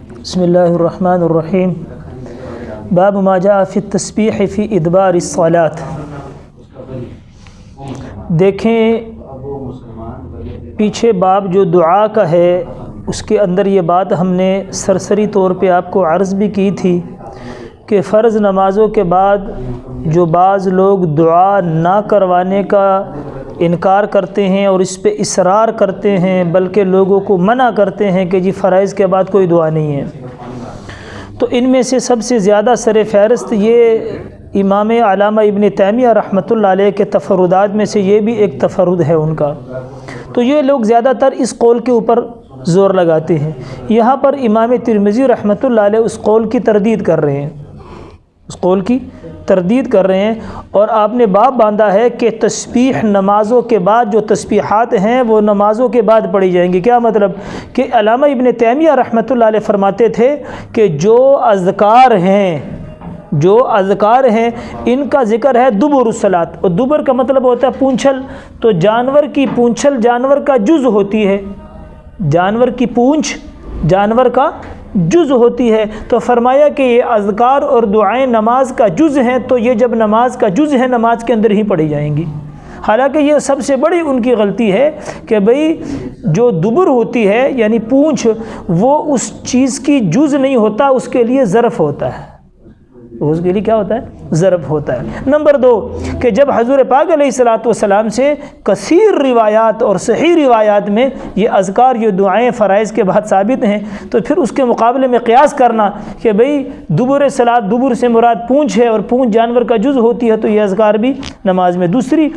بسم اللہ الرحمن الرحیم باب ما جاء فی التسبیح فی ادبار الصلاۃ۔ دیکھیں پیچھے باب جو دعا کا ہے اس کے اندر یہ بات ہم نے سرسری طور پہ آپ کو عرض بھی کی تھی کہ فرض نمازوں کے بعد جو بعض لوگ دعا نہ کروانے کا انکار کرتے ہیں اور اس پہ اصرار کرتے ہیں، بلکہ لوگوں کو منع کرتے ہیں کہ جی فرائض کے بعد کوئی دعا نہیں ہے، تو ان میں سے سب سے زیادہ سر فہرست یہ امام علامہ ابن تیمیہ رحمۃ اللہ علیہ کے تفردات میں سے یہ بھی ایک تفرد ہے ان کا، تو یہ لوگ زیادہ تر اس قول کے اوپر زور لگاتے ہیں۔ یہاں پر امام ترمذی رحمۃ اللہ علیہ اس قول کی تردید کر رہے ہیں، اس قول کی تردید کر رہے ہیں، اور آپ نے باب باندھا ہے کہ تسبیح نمازوں کے بعد جو تسبیحات ہیں وہ نمازوں کے بعد پڑھی جائیں گی۔ کیا مطلب کہ علامہ ابن تیمیہ رحمۃ اللہ علیہ فرماتے تھے کہ جو اذکار ہیں ان کا ذکر ہے دبر الصلاۃ، اور دبر کا مطلب ہوتا ہے پونچھل، تو جانور کی پونچھل جانور کا جز ہوتی ہے، جانور کی پونچھ جانور کا جز ہوتی ہے، تو فرمایا کہ یہ اذکار اور دعائیں نماز کا جز ہیں، تو یہ جب نماز کا جز ہے نماز کے اندر ہی پڑھی جائیں گی۔ حالانکہ یہ سب سے بڑی ان کی غلطی ہے کہ بھئی جو دبر ہوتی ہے یعنی پونچھ، وہ اس چیز کی جز نہیں ہوتا، اس کے لیے ظرف ہوتا ہے، اس کے لیے کیا ہوتا ہے؟ ظرف ہوتا ہے۔ نمبر 2 کہ جب حضور پاک علیہ الصلاۃ والسلام سے کثیر روایات اور صحیح روایات میں یہ اذکار یہ دعائیں فرائض کے بعد ثابت ہیں، تو پھر اس کے مقابلے میں قیاس کرنا کہ بھئی دبر صلاۃ، دبر سے مراد پونچھ ہے اور پونچھ جانور کا جز ہوتی ہے، تو یہ اذکار بھی نماز میں۔ دوسری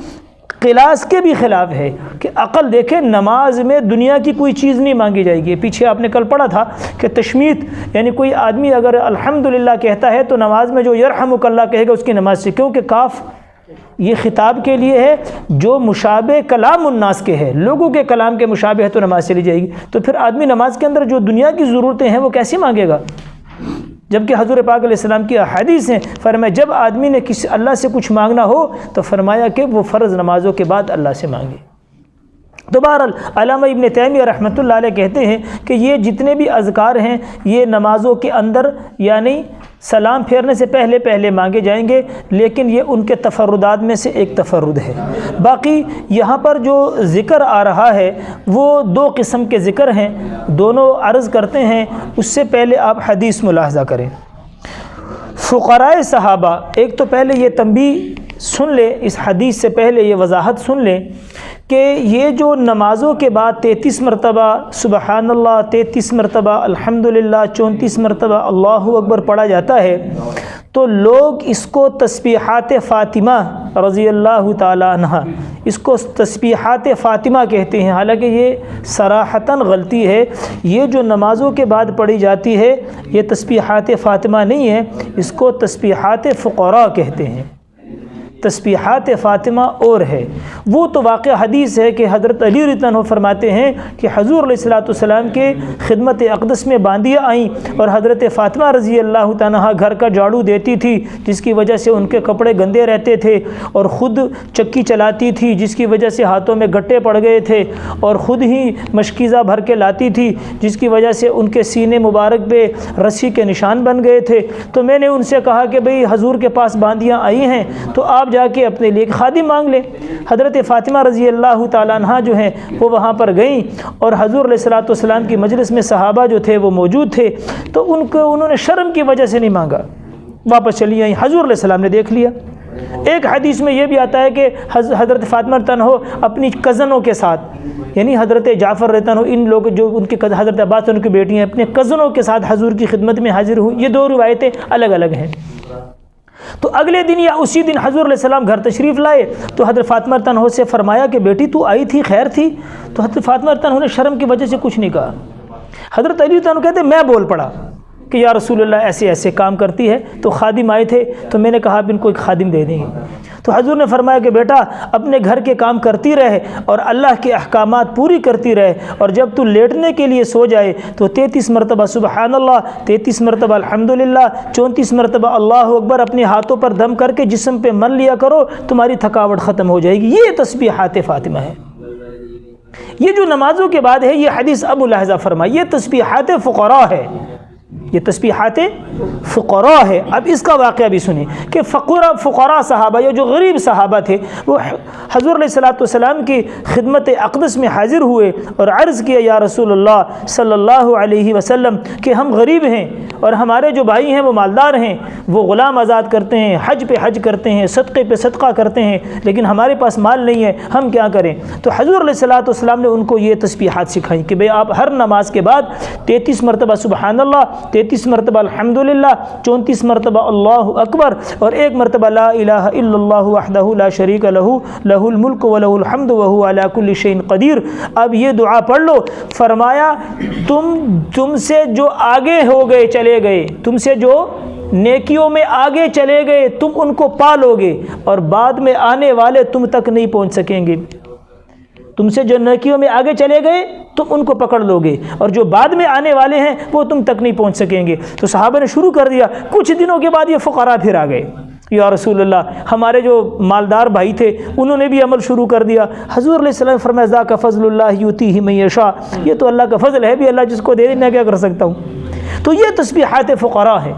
قیاس کے بھی خلاف ہے کہ عقل دیکھیں نماز میں دنیا کی کوئی چیز نہیں مانگی جائے گی۔ پیچھے آپ نے کل پڑھا تھا کہ تشمیت یعنی کوئی آدمی اگر الحمدللہ کہتا ہے تو نماز میں جو یرحمک اللہ کہے گا اس کی نماز سے، کیونکہ کاف یہ خطاب کے لیے ہے جو مشابہ کلام الناس کے ہے، لوگوں کے کلام کے مشابہ ہے، تو نماز چلی جائے گی۔ تو پھر آدمی نماز کے اندر جو دنیا کی ضرورتیں ہیں وہ کیسے مانگے گا؟ جبکہ حضور پاک علیہ السلام کی احادیث ہیں، فرمایا جب آدمی نے کسی اللہ سے کچھ مانگنا ہو تو فرمایا کہ وہ فرض نمازوں کے بعد اللہ سے مانگے۔ تو بہرحال علامہ ابن تیمیہ رحمۃ اللہ علیہ کہتے ہیں کہ یہ جتنے بھی اذکار ہیں یہ نمازوں کے اندر یعنی سلام پھیرنے سے پہلے پہلے مانگے جائیں گے، لیکن یہ ان کے تفردات میں سے ایک تفرد ہے۔ باقی یہاں پر جو ذکر آ رہا ہے وہ 2 قسم کے ذکر ہیں، دونوں عرض کرتے ہیں۔ اس سے پہلے آپ حدیث ملاحظہ کریں۔ فقراء صحابہ، ایک تو پہلے یہ تنبیہ سن لیں، اس حدیث سے پہلے یہ وضاحت سن لیں کہ یہ جو نمازوں کے بعد 33 مرتبہ سبحان اللہ، 33 مرتبہ الحمدللہ، 34 مرتبہ اللہ اکبر پڑھا جاتا ہے، تو لوگ اس کو تسبیحات فاطمہ رضی اللہ تعالی عنہ، اس کو تسبیحات فاطمہ کہتے ہیں۔ حالانکہ یہ صراحتاً غلطی ہے، یہ جو نمازوں کے بعد پڑھی جاتی ہے یہ تسبیحات فاطمہ نہیں ہے، اس کو تسبیحات فقراء کہتے ہیں۔ تسبیحات فاطمہ اور ہے، وہ تو واقع حدیث ہے کہ حضرت علی رضی اللہ عنہ فرماتے ہیں کہ حضور علیہ الصلوۃ والسلام کے خدمت اقدس میں باندیاں آئیں اور حضرت فاطمہ رضی اللہ تعالیٰ عنہا گھر کا جھاڑو دیتی تھی، جس کی وجہ سے ان کے کپڑے گندے رہتے تھے، اور خود چکی چلاتی تھی جس کی وجہ سے ہاتھوں میں گٹے پڑ گئے تھے، اور خود ہی مشکیزہ بھر کے لاتی تھی جس کی وجہ سے ان کے سینے مبارک پہ رسی کے نشان بن گئے تھے۔ تو میں نے ان سے کہا کہ بھئی حضور کے پاس باندیاں آئی ہیں تو آپ جا کے اپنے لیے خادم مانگ لیں۔ حضرت فاطمہ رضی اللہ تعالیٰ عنہ جو ہیں وہ وہاں پر گئیں، اور حضور علیہ الصلوۃ والسلام کی مجلس میں صحابہ جو تھے وہ موجود تھے، تو انہوں نے شرم کی وجہ سے نہیں مانگا، واپس چلی آئیں۔ حضور علیہ السلام نے دیکھ لیا۔ ایک حدیث میں یہ بھی آتا ہے کہ حضرت فاطمہ رضی اللہ عنہ اپنی کزنوں کے ساتھ، یعنی حضرت جعفر رضی اللہ عنہ، ان لوگ جو ان کے حضرت عباس ان کی بیٹی ہیں، اپنے کزنوں کے ساتھ حضور کی خدمت میں حاضر ہوئی۔ یہ 2 روایتیں الگ الگ ہیں۔ تو اگلے دن یا اسی دن حضور علیہ السلام گھر تشریف لائے تو حضرت فاطمہ رضی اللہ عنہ سے فرمایا کہ بیٹی تو آئی تھی، خیر تھی؟ تو حضرت فاطمہ رضی اللہ عنہ نے شرم کی وجہ سے کچھ نہیں کہا۔ حضرت علی رضی اللہ عنہ کہتے میں بول پڑا کہ یا رسول اللہ ایسے ایسے کام کرتی ہے، تو خادم آئے تھے تو میں نے کہا اب ان کو ایک خادم دے دیں گے۔ تو حضور نے فرمایا کہ بیٹا اپنے گھر کے کام کرتی رہے اور اللہ کے احکامات پوری کرتی رہے، اور جب تو لیٹنے کے لیے سو جائے تو 33 مرتبہ سبحان اللہ، 33 مرتبہ الحمدللہ، 34 مرتبہ اللہ اکبر اپنے ہاتھوں پر دم کر کے جسم پہ من لیا کرو، تمہاری تھکاوٹ ختم ہو جائے گی۔ یہ تسبیحات فاطمہ ہے۔ یہ جو نمازوں کے بعد ہے یہ حدیث اب ملاحظہ فرمائیے، یہ تسبیحات فقراء ہے، یہ تسبیحات فقراء ہے۔ اب اس کا واقعہ بھی سنیں کہ فقراء صحابہ یا جو غریب صحابہ تھے وہ حضور علیہ السلام کی خدمت اقدس میں حاضر ہوئے اور عرض کیا یا رسول اللہ صلی اللہ علیہ وسلم کہ ہم غریب ہیں اور ہمارے جو بھائی ہیں وہ مالدار ہیں، وہ غلام آزاد کرتے ہیں، حج پہ حج کرتے ہیں، صدقے پہ صدقہ کرتے ہیں، لیکن ہمارے پاس مال نہیں ہے، ہم کیا کریں؟ تو حضور علیہ السلام نے ان کو یہ تسبیحات سکھائیں کہ بھئی آپ ہر نماز کے بعد 33 مرتبہ سبحان اللہ، 33 مرتبہ الحمدللہ، 34 مرتبہ اللہ اکبر اور 1 مرتبہ لا الہ الا اللہ وحدہ لا شریک لہ لہ الملک و لہ الحمد وہو علی کل شیء قدیر۔ اب یہ دعا پڑھ لو، فرمایا تم سے جو آگے ہو گئے چلے گئے، تم سے جو نیکیوں میں آگے چلے گئے تم ان کو پا لو گے، اور بعد میں آنے والے تم تک نہیں پہنچ سکیں گے۔ تم سے جو نیکیوں میں آگے چلے گئے تم ان کو پکڑ لو گے، اور جو بعد میں آنے والے ہیں وہ تم تک نہیں پہنچ سکیں گے۔ تو صحابہ نے شروع کر دیا۔ کچھ دنوں کے بعد یہ فقراء پھر آ گئے، یا رسول اللہ ہمارے جو مالدار بھائی تھے انہوں نے بھی عمل شروع کر دیا۔ حضور علیہ السلام فرمایا ذاک فضل اللہ یؤتیہ من یشاء، یہ تو اللہ کا فضل ہے بھی، اللہ جس کو دے دے میں کیا کر سکتا ہوں۔ تو یہ تسبیحات فقراء ہے،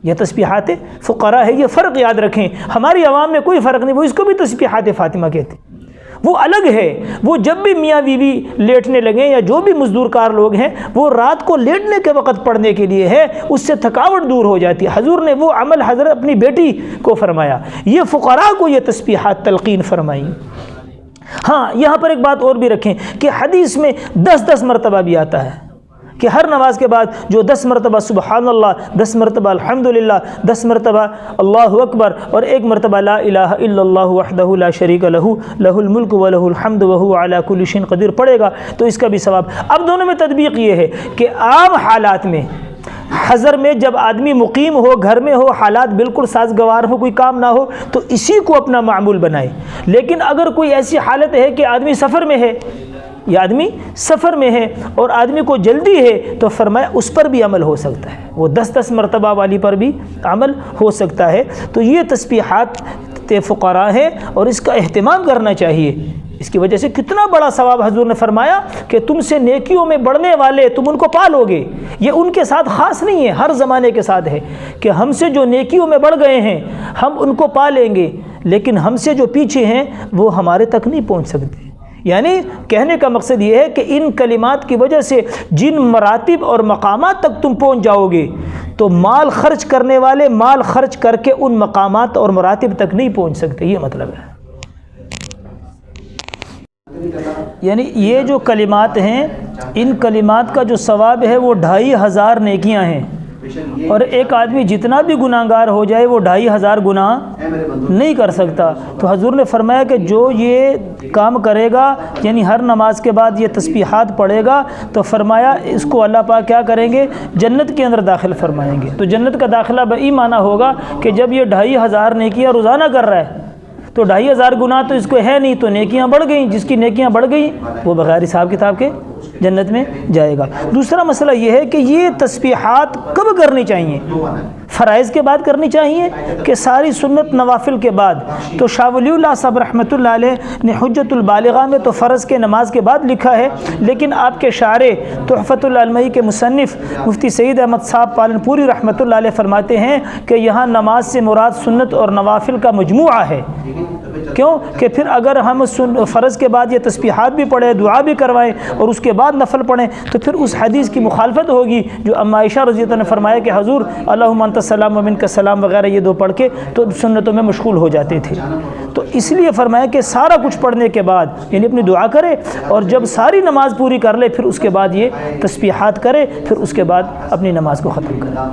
یہ تسبیحات فقراء ہے۔ یہ فرق یاد رکھیں، ہماری عوام میں کوئی فرق نہیں، وہ اس کو بھی تسبیحات فاطمہ کہتے ہیں، وہ الگ ہے۔ وہ جب بھی میاں بیوی لیٹنے لگیں یا جو بھی مزدور کار لوگ ہیں وہ رات کو لیٹنے کے وقت پڑھنے کے لیے ہے، اس سے تھکاوٹ دور ہو جاتی ہے۔ حضور نے وہ عمل حضرت اپنی بیٹی کو فرمایا، یہ فقراء کو یہ تسبیحات تلقین فرمائی۔ ہاں یہاں پر ایک بات اور بھی رکھیں کہ حدیث میں 10 مرتبہ بھی آتا ہے کہ ہر نماز کے بعد جو 10 مرتبہ سبحان اللہ، 10 مرتبہ الحمدللہ، 10 مرتبہ اللہ اکبر اور 1 مرتبہ لا الہ الا اللہ وحدہ لا شریک لہ لہ الملک و لہ الحمد وہو علی کل شیء قدیر پڑھے گا تو اس کا بھی ثواب۔ اب دونوں میں تطبیق یہ ہے کہ عام حالات میں، حضر میں جب آدمی مقیم ہو، گھر میں ہو، حالات بالکل سازگوار ہو، کوئی کام نہ ہو تو اسی کو اپنا معمول بنائے۔ لیکن اگر کوئی ایسی حالت ہے کہ آدمی سفر میں ہے، یہ آدمی سفر میں ہے اور آدمی کو جلدی ہے، تو فرمایا اس پر بھی عمل ہو سکتا ہے، وہ 10 مرتبہ والی پر بھی عمل ہو سکتا ہے۔ تو یہ تسبیحات فقراء ہے اور اس کا اہتمام کرنا چاہیے۔ اس کی وجہ سے کتنا بڑا ثواب حضور نے فرمایا کہ تم سے نیکیوں میں بڑھنے والے تم ان کو پا لو گے۔ یہ ان کے ساتھ خاص نہیں ہے، ہر زمانے کے ساتھ ہے کہ ہم سے جو نیکیوں میں بڑھ گئے ہیں ہم ان کو پا لیں گے، لیکن ہم سے جو پیچھے ہیں وہ ہمارے تک نہیں پہنچ سکتے۔ یعنی کہنے کا مقصد یہ ہے کہ ان کلمات کی وجہ سے جن مراتب اور مقامات تک تم پہنچ جاؤ گے تو مال خرچ کرنے والے مال خرچ کر کے ان مقامات اور مراتب تک نہیں پہنچ سکتے، یہ مطلب ہے۔ یعنی یہ جو کلمات ہیں ان کلمات کا جو ثواب ہے وہ 2500 نیکیاں ہیں، اور ایک آدمی جتنا بھی گناہ گار ہو جائے وہ 2500 گناہ نہیں کر سکتا۔ تو حضور نے فرمایا کہ جو یہ کام کرے گا، یعنی ہر نماز کے بعد یہ تسبیحات پڑھے گا، تو فرمایا اس کو اللہ پاک کیا کریں گے؟ جنت کے اندر داخل فرمائیں گے۔ تو جنت کا داخلہ بئی معنی ہوگا کہ جب یہ 2500 نیکیاں روزانہ کر رہا ہے تو 2500 گناہ تو اس کو ہے نہیں، تو نیکیاں بڑھ گئیں، جس کی نیکیاں بڑھ گئیں وہ بغیر حساب کتاب کے جنت میں جائے گا۔ دوسرا مسئلہ یہ ہے کہ یہ تسبیحات کب کرنی چاہیے؟ فرائض کے بعد کرنی چاہیے کہ ساری سنت نوافل کے بعد؟ تو شاہ ولی اللہ صاحب رحمۃ اللہ علیہ نے حجت البالغہ میں تو فرض کے نماز کے بعد لکھا ہے، لیکن آپ کے شارح تحفۃ العلمائی کے مصنف مفتی سعید احمد صاحب پالن پوری رحمۃ اللہ علیہ فرماتے ہیں کہ یہاں نماز سے مراد سنت اور نوافل کا مجموعہ ہے۔ کیوں کہ پھر اگر ہم فرض کے بعد یہ تسبیحات بھی پڑھیں، دعا بھی کروائیں اور اس کے بعد نفل پڑھیں تو پھر اس حدیث کی مخالفت ہوگی جو ام عائشہ رضی اللہ عنہ نے فرمایا کہ حضور اللہم انت السلام و منک السلام وغیرہ یہ 2 پڑھ کے تو سنتوں میں مشغول ہو جاتے تھے۔ تو اس لیے فرمایا کہ سارا کچھ پڑھنے کے بعد یعنی اپنی دعا کرے، اور جب ساری نماز پوری کر لے پھر اس کے بعد یہ تسبیحات کرے، پھر اس کے بعد اپنی نماز کو ختم کرے۔